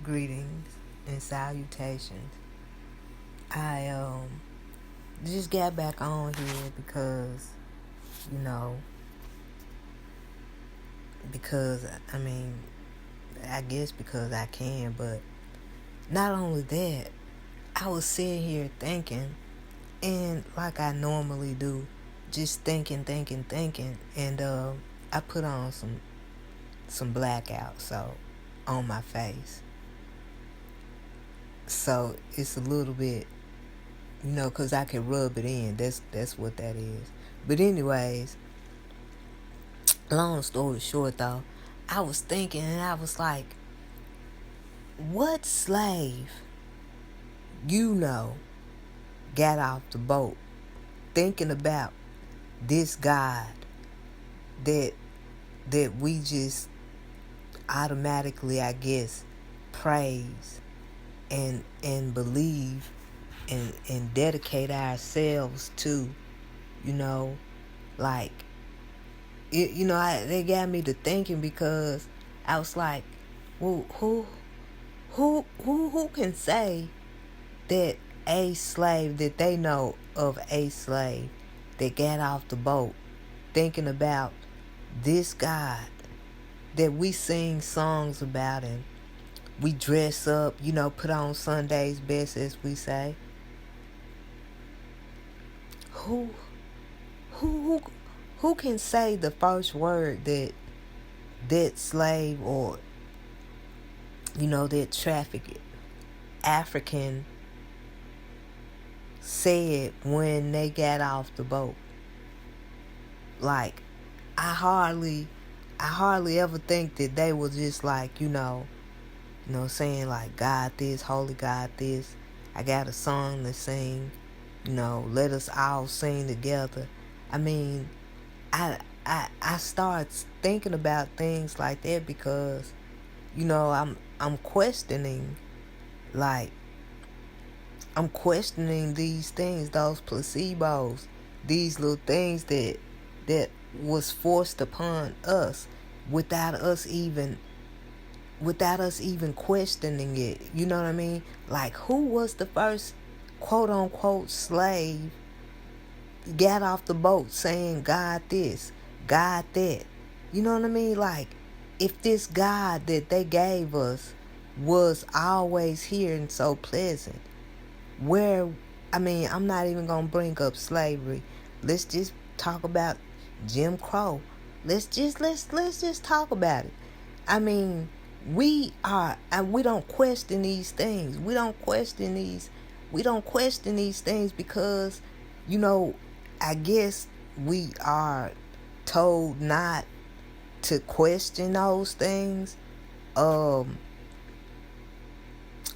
Greetings and salutations. I just got back on here because, you know, because I mean, I guess because I can, but not only that, I was sitting here thinking, and like I normally do, just thinking, and I put on some blackout so on my face, so it's a little bit, cause I can rub it in. That's what that is. But anyways, long story short, though, I was thinking, and I was like, what slave got off the boat thinking about this God that we just automatically, I guess, praise and believe and dedicate ourselves to, like they got me to thinking, because I was like, well, who can say that a slave, that they know of a slave that got off the boat thinking about this God that we sing songs about and we dress up, put on Sunday's best, as we say. Who can say the first word that slave, or that trafficked African said when they got off the boat? Like, I hardly ever think that they were just like, saying like, God this, holy God this, I got a song to sing, let us all sing together. I mean, I start thinking about things like that because, I'm questioning, like, I'm questioning these things, those placebos, these little things that was forced upon us without us even questioning it. You know what I mean? Like, who was the first quote unquote slave got off the boat saying God this, God that? You know what I mean? Like, if this God that they gave us was always here and so pleasant, I'm not even gonna bring up slavery. Let's just talk about Jim Crow. Let's just talk about it. I mean, we don't question these things. We don't question these things because, I guess we are told not to question those things.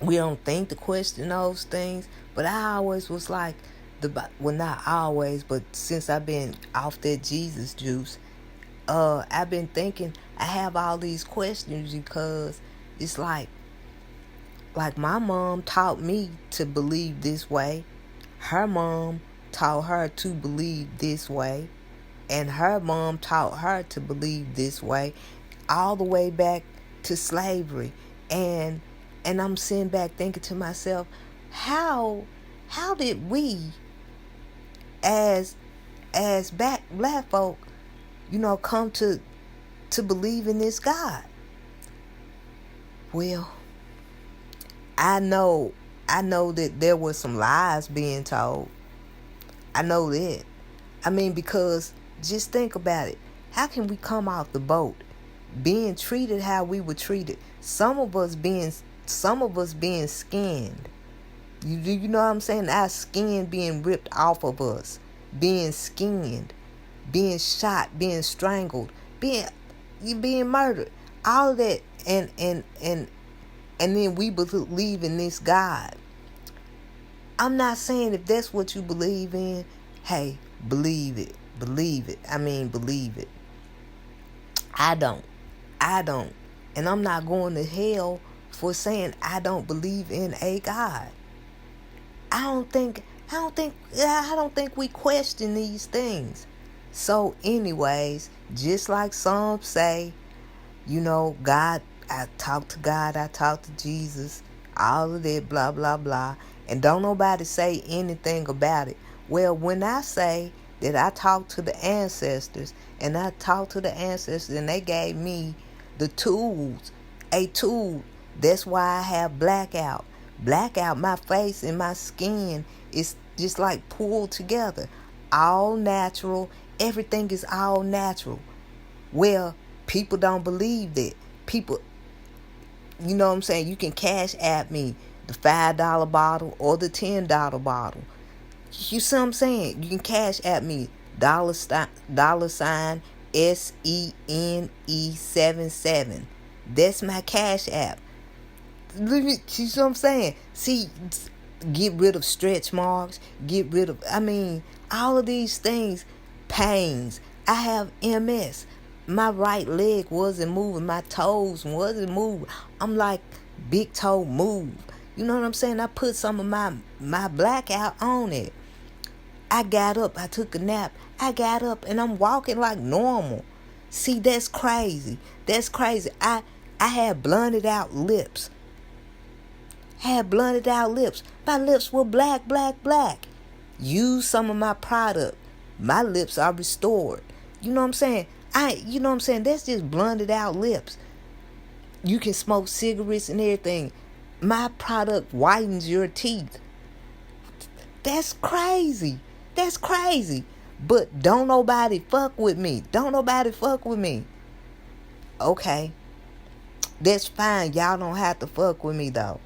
We don't think to question those things. But I always was like, not always, but since I've been off that Jesus juice, I've been thinking, I have all these questions because it's like my mom taught me to believe this way. Her mom taught her to believe this way. And her mom taught her to believe this way, all the way back to slavery. And I'm sitting back thinking to myself, how did we as black folk, come to believe in this God? Well, I know that there were some lies being told. I know that. I mean, because just think about it. How can we come off the boat being treated how we were treated? Some of us being skinned. You know what I'm saying? Our skin being ripped off of us, being skinned, being shot, being strangled, being murdered. All of that, and then we believe in this God. I'm not saying if that's what you believe in, hey, believe it. Believe it. Believe it. I don't. And I'm not going to hell for saying I don't believe in a God. I don't think we question these things. So anyways, just like some say, God, I talk to God, I talk to Jesus, all of that, blah, blah, blah. And don't nobody say anything about it. Well, when I say that I talk to the ancestors, and I talk to the ancestors, and they gave me the tools, a tool. That's why I have blackout. Blackout, my face and my skin is just like pulled together. All natural. Everything is all natural. Well, people don't believe that. People, you know what I'm saying? You can cash at me the $5 bottle or the $10 bottle. You see what I'm saying? You can cash at me dollar sign SENE77. That's my cash app. You see what I'm saying? See, get rid of stretch marks. Get rid of, all of these things. Pains. I have MS. My right leg wasn't moving. My toes wasn't moving. I'm like, big toe move. You know what I'm saying? I put some of my blackout on it. I got up. I took a nap. I got up and I'm walking like normal. See, that's crazy. That's crazy. I had blunted out lips. My lips were black. Use some of my product. My lips are restored. You know what I'm saying? That's just blunted out lips. You can smoke cigarettes and everything. My product whitens your teeth. That's crazy. But don't nobody fuck with me. Okay. That's fine. Y'all don't have to fuck with me though.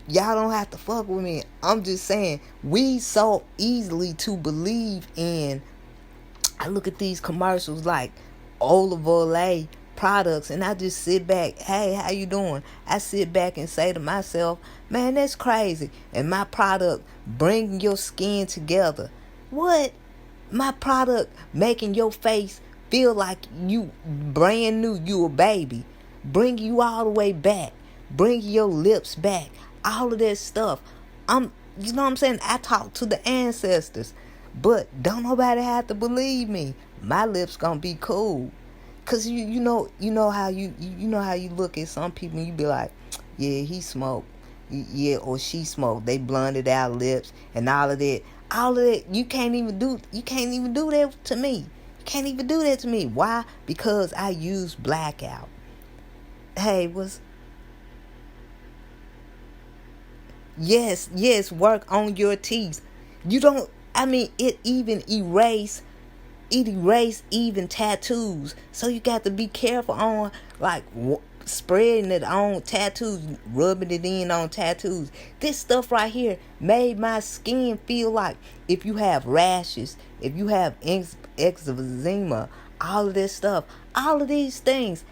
I'm just saying, we so easily to believe in. I look at these commercials like Olive Olay products and I just sit back. Hey, how you doing? I sit back and say to myself, man, that's crazy. And my product bringing your skin together. What? My product making your face feel like you brand new, you a baby. Bring you all the way back. Bring your lips back. All of that stuff. You know what I'm saying? I talk to the ancestors. But don't nobody have to believe me. My lips gonna be cool. Cause you know how you look at some people and you be like, yeah, he smoked. Yeah, or she smoked. They blunted out lips and all of that. You can't even do that to me. You can't even do that to me. Why? Because I use blackout. Hey, Yes, work on your teeth. It erase even tattoos. So you got to be careful on spreading it on tattoos, rubbing it in on tattoos. This stuff right here made my skin feel like, if you have rashes, if you have eczema, all of this stuff, all of these things.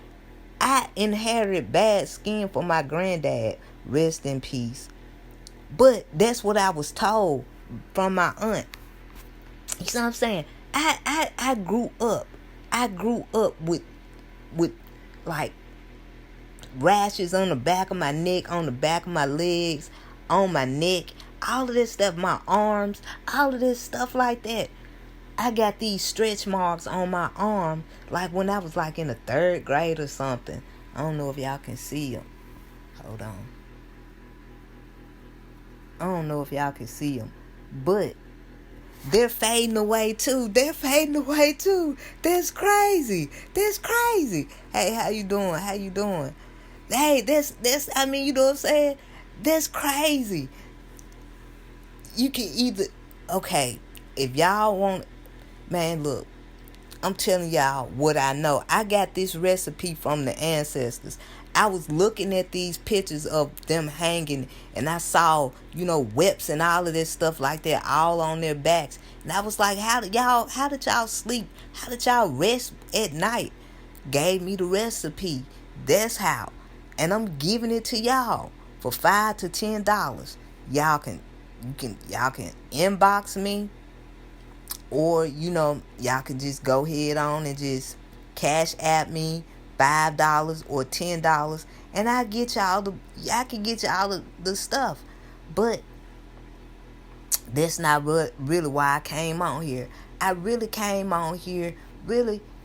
I inherited bad skin from my granddad. Rest in peace. But that's what I was told from my aunt. You know what I'm saying? I grew up. With like rashes on the back of my neck, on the back of my legs, on my neck, all of this stuff, my arms, all of this stuff like that. I got these stretch marks on my arm like when I was like in the 3rd grade or something. I don't know if y'all can see them. Hold on. I don't know if y'all can see them. But they're fading away too. That's crazy. Hey, how you doing? Hey, that's you know what I'm saying? That's crazy. You can either, okay, if y'all want, man, look, I'm telling y'all what I know. I got this recipe from the ancestors. I was looking at these pictures of them hanging and I saw, whelps and all of this stuff like that all on their backs. And I was like, how did y'all sleep? How did y'all rest at night? Gave me the recipe. That's how. And I'm giving it to y'all for $5 to $10. Y'all can inbox me, or y'all can just go ahead on and just cash at me $5 or $10, and I can get y'all the stuff. But that's not really why I came on here. I really came on here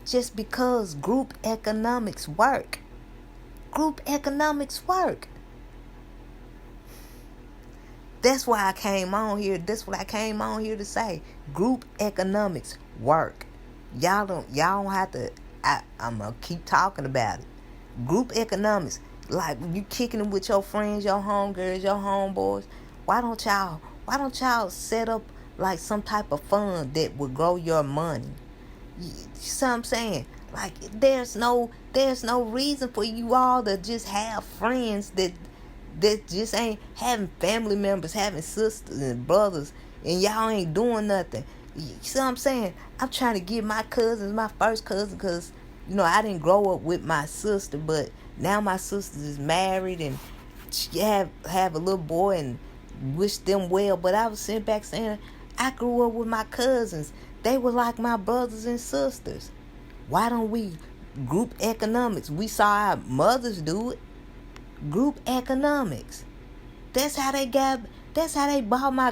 just because group economics work. Group economics work. That's why I came on here. That's what I came on here to say. Group economics work. Y'all don't have to. I'm gonna keep talking about it. Group economics, like you kicking it with your friends, your homegirls, your homeboys. Why don't y'all set up like some type of fund that will grow your money? You see what I'm saying? Like there's no reason for you all to just have friends that just ain't having family members, having sisters and brothers, and y'all ain't doing nothing. You see what I'm saying? I'm trying to get my cousins, my first cousin, because, I didn't grow up with my sister, but now my sister is married and she have a little boy and wish them well. But I was sitting back saying, I grew up with my cousins. They were like my brothers and sisters. Why don't we group economics? We saw our mothers do it. Group economics. That's how they bought our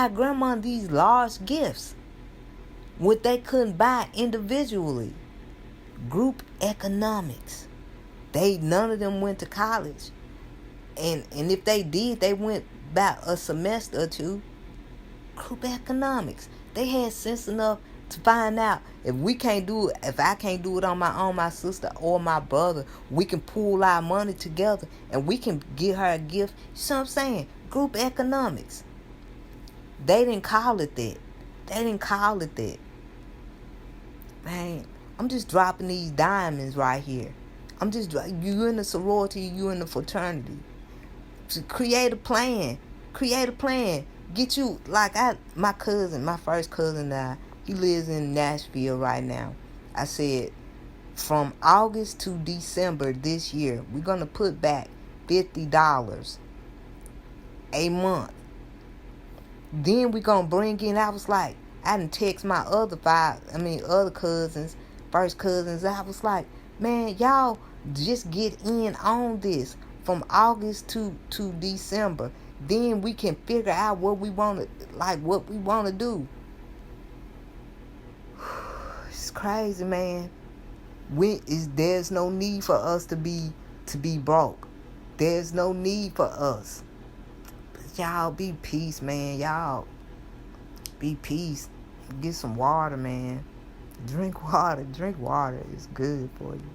grandma these large gifts. What they couldn't buy individually. Group economics. None of them went to college. And if they did, they went about a semester or two. Group economics. They had sense enough to find out if I can't do it on my own, my sister or my brother, we can pool our money together and we can get her a gift. You see what I'm saying? Group economics. They didn't call it that. Man, I'm just dropping these diamonds right here. You in the sorority, you in the fraternity. To create a plan. Get you, my first cousin, he lives in Nashville right now. I said, from August to December this year, we're going to put back $50 a month. Then we're going to bring in, I was like, I didn't text my other cousins, first cousins. I was like, man, y'all just get in on this from August to December. Then we can figure out what we want to do. It's crazy, man. There's no need for us to be broke. There's no need for us. But y'all be peace, man. Y'all be peace. Get some water, man. Drink water. Drink water. It's good for you.